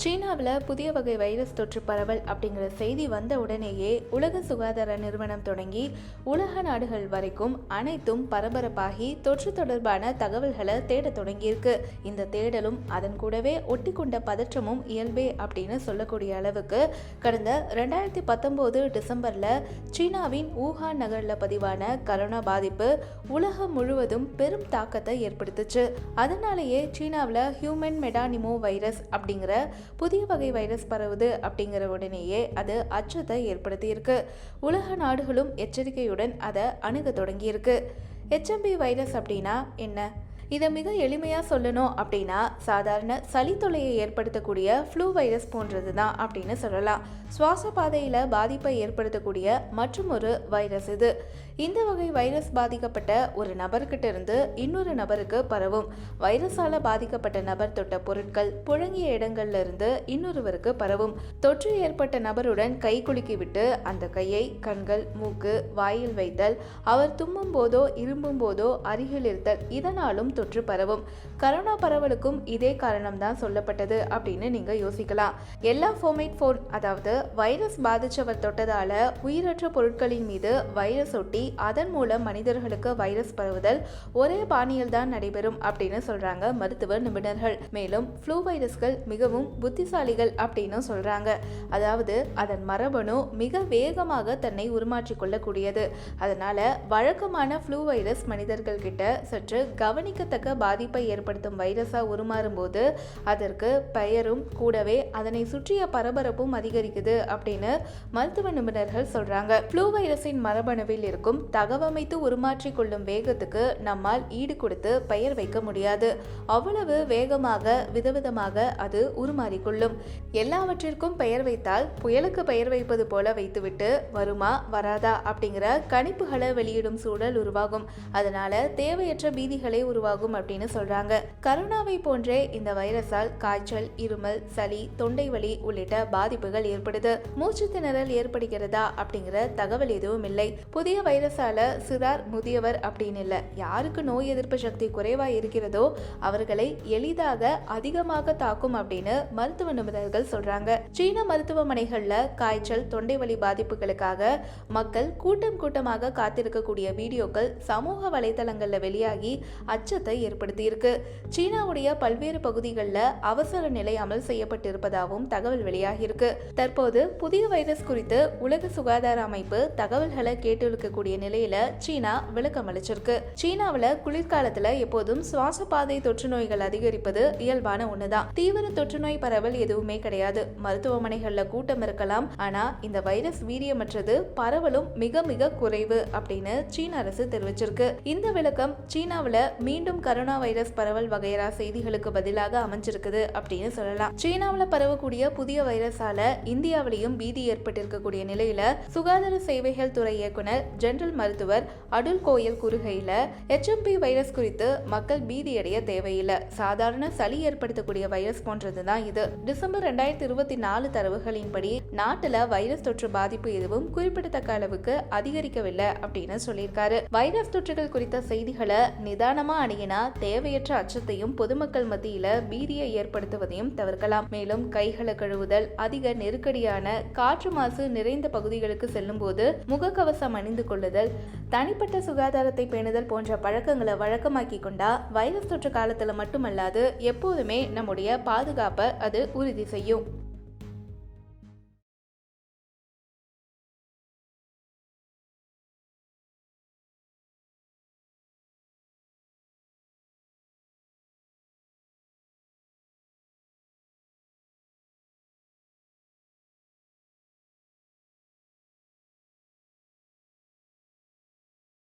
சீனாவில் புதிய வகை வைரஸ் தொற்று பரவல் அப்படிங்கிற செய்தி வந்த உடனேயே உலக சுகாதார நிறுவனம் தொடங்கி உலக நாடுகள் வரைக்கும் அனைத்தும் பரபரப்பாகி தொற்று தொடர்பான தகவல்களை தேட தொடங்கியிருக்கு. இந்த தேடலும் அதன் கூடவே ஒட்டி கொண்ட பதற்றமும் இயல்பே அப்படின்னு சொல்லக்கூடிய அளவுக்கு கடந்த 2019 டிசம்பர்ல சீனாவின் ஊஹான் நகர்ல பதிவான கரோனா பாதிப்பு உலகம் முழுவதும் பெரும் தாக்கத்தை ஏற்படுத்துச்சு. அதனாலேயே சீனாவில் ஹியூமன் மெடானிமோ வைரஸ் அப்படிங்கிற புதிய வகை வைரஸ் பரவுது அப்படிங்கிற உடனேயே அது அச்சத்தை ஏற்படுத்தியிருக்கு. உலக நாடுகளும் எச்சரிக்கையுடன் அதை அணுக தொடங்கியிருக்கு. HMV வைரஸ் அப்படின்னா என்ன? இதை மிக எளிமையாக சொல்லணும் அப்படின்னா சாதாரண சளி தொல்லையை ஏற்படுத்தக்கூடிய ஃப்ளூ வைரஸ் போன்றது தான் அப்படின்னு சொல்லலாம். சுவாச பாதையில் பாதிப்பை ஏற்படுத்தக்கூடிய மற்றும் ஒரு வைரஸ் இது. இந்த வகை வைரஸ் பாதிக்கப்பட்ட ஒரு நபர்கிட்ட இருந்து இன்னொரு நபருக்கு பரவும். வைரஸால் பாதிக்கப்பட்ட நபர் தொட்ட பொருட்கள் புழங்கிய இடங்கள்ல இருந்து இன்னொருவருக்கு பரவும். தொற்று ஏற்பட்ட நபருடன் கை குலுக்கி விட்டு அந்த கையை கண்கள், மூக்கு, வாயில் வைத்தல், அவர் தும்மும் போதோ இரும்பும் போதோ அருகில் இருத்தல், இதனாலும் தொற்று பரவும். கரோனா பரவலுக்கும் இதே காரணம் தான் சொல்லப்பட்டது அப்படின்னு நீங்க யோசிக்கலாம். எல்லா ஃபோமேட் ஃபோன், அதாவது வைரஸ் பாதிச்சவர் தொட்டதால உயிரற்ற பொருட்களின் மீது வைரஸ் ஒட்டி அதன் மூலம் மனிதர்களுக்கு வைரஸ் பரவுதல் ஒரே பாணியில் தான் நடைபெறும் அப்படின்னு சொல்றாங்க மருத்துவ நிபுணர்கள். மேலும் ஃப்ளூ வைரஸ்கள் மிகவும் புத்திசாலிகள் அப்படின்னு சொல்றாங்க. அதாவது அதன் மரபணு மிக வேகமாக தன்னை உருமாற்றிக் கொள்ளக்கூடியது. அதனால வழக்கமான ஃப்ளூ வைரஸ் மனிதர்கள் கிட்ட சற்று கவனிக்கத்தக்க பாதிப்பை ஏற்படுத்தும் வைரஸா உருமாறும் போது அதற்கு பெயரும் கூடவே அதனை சுற்றிய பரபரப்பும் அதிகரிக்குது அப்படின்னு மருத்துவ நிபுணர்கள் சொல்றாங்க. ஃப்ளூ வைரஸின் மரபணுவில் இருக்கும் தகவமைத்து உருமாற்றிக் கொள்ளும் வேகத்துக்கு நம்மால் ஈடு கொடுத்து பெயர் வைக்க முடியாது. அவ்வளவு வேகமாக விதவிதமாக அது உருமாறிக்கொள்ளும். எல்லாவற்றிற்கும் பெயர் வைத்தால் புயலுக்கு பெயர் வைப்பது போல வைத்துவிட்டு வருமா வராதா அப்படிங்கிற கணிப்புகளை வெளியிடும் சூழல் உருவாகும். அதனால தேவையற்ற பீதிகளே உருவாகும் அப்படின்னு சொல்றாங்க. கரோனாவை போன்றே இந்த வைரஸால் காய்ச்சல், இருமல், சளி, தொண்டை வலி உள்ளிட்ட பாதிப்புகள் ஏற்படுது. மூச்சு திணறல் ஏற்படுகிறதா அப்படிங்கிற தகவல் எதுவும் இல்லை. புதிய வைரஸால சிறார், முதியவர் அப்படின்னு இல்லை, யாருக்கு நோய் எதிர்ப்பு சக்தி குறைவா இருக்கிறதோ அவர்களை எளிதாக அதிகமாக தாக்கும் அப்படின்னு மருத்துவ நிபுணர்கள் சொல்றாங்க. சீன மருத்துவமனைகள்ல காய்ச்சல், தொண்டை வலி பாதிப்புகளுக்காக மக்கள் கூட்டம் கூட்டமாக காத்திருக்கக்கூடிய வீடியோக்கள் சமூக வலைதளங்கள்ல வெளியாகி அச்சத்தை ஏற்படுத்தி இருக்கு. சீனாவுடைய பல்வேறு பகுதிகளில் அவசர நிலை அமல் செய்யப்பட்டிருப்பதாகவும் தகவல் வெளியாகி இருக்கு. தற்போது புதிய வைரஸ் குறித்து உலக சுகாதார அமைப்பு தகவல்களை கேட்டிருக்கக்கூடிய நிலையில சீனா விளக்கம் அளிச்சிருக்கு. சீனாவில் குளிர்காலத்துல எப்போதும் சுவாச பாதை தொற்று நோய்கள் அதிகரிப்பது இயல்பான ஒண்ணுதான். தீவிர தொற்று நோய் பரவல் எதுவுமே கிடையாது. மருத்துவமனைகள்ல கூட்டம் இருக்கலாம், ஆனா இந்த வைரஸ் வீரியமற்றது, பரவலும் மிக மிக குறைவு அப்படின்னு சீன அரசு தெரிவிச்சிருக்கு. இந்த விளக்கம் சீனாவில் மீண்டும் கரோனா வைரஸ் பரவல் வகையறா செய்திகளுக்கு பதிலாக அமைஞ்சிருக்குது அப்படின்னு சொல்லலாம். சீனாவில் பரவக்கூடிய புதிய வைரஸால இந்தியாவிலையும் பீதி ஏற்பட்டிருக்கக்கூடிய நிலையில சுகாதார சேவைகள் துறை இயக்குனர் ஜெனரல் மருத்துவர் அடுல் கோயல் கூறுகையில HMV வைரஸ் குறித்து மக்கள் பீதியடைய தேவையில்லை. சாதாரண சளி ஏற்படுத்தக்கூடிய வைரஸ் போன்றதுதான் இது. டிசம்பர் 2024 தரவுகளின்படி நாட்டுல வைரஸ் தொற்று பாதிப்பு எதுவும் குறிப்பிடத்தக்க அளவுக்கு அதிகரிக்கவில்லை அப்படின்னு சொல்லியிருக்காரு. வைரஸ் தொற்றுகள் குறித்த செய்திகளை நிதானமா அணுகினா தேவையற்ற அச்சத்தையும் பொதுமக்கள் மத்தியில பீதியை ஏற்படுத்துவதையும் தவிர்க்கலாம். மேலும் கைகளை கழுவுதல், அதிக நெருக்கடியான காற்று மாசு நிறைந்த பகுதிகளுக்கு செல்லும் போது முகக்கவசம் அணிந்து கொள்ளுதல், தனிப்பட்ட சுகாதாரத்தை பேணுதல் போன்ற பழக்கங்களை வழக்கமாக்கி கொண்டா வைரஸ் தொற்று காலத்துல மட்டுமல்லாது எப்போதுமே நம்முடைய பாதுகாப்பை அது உறுதி செய்யும்.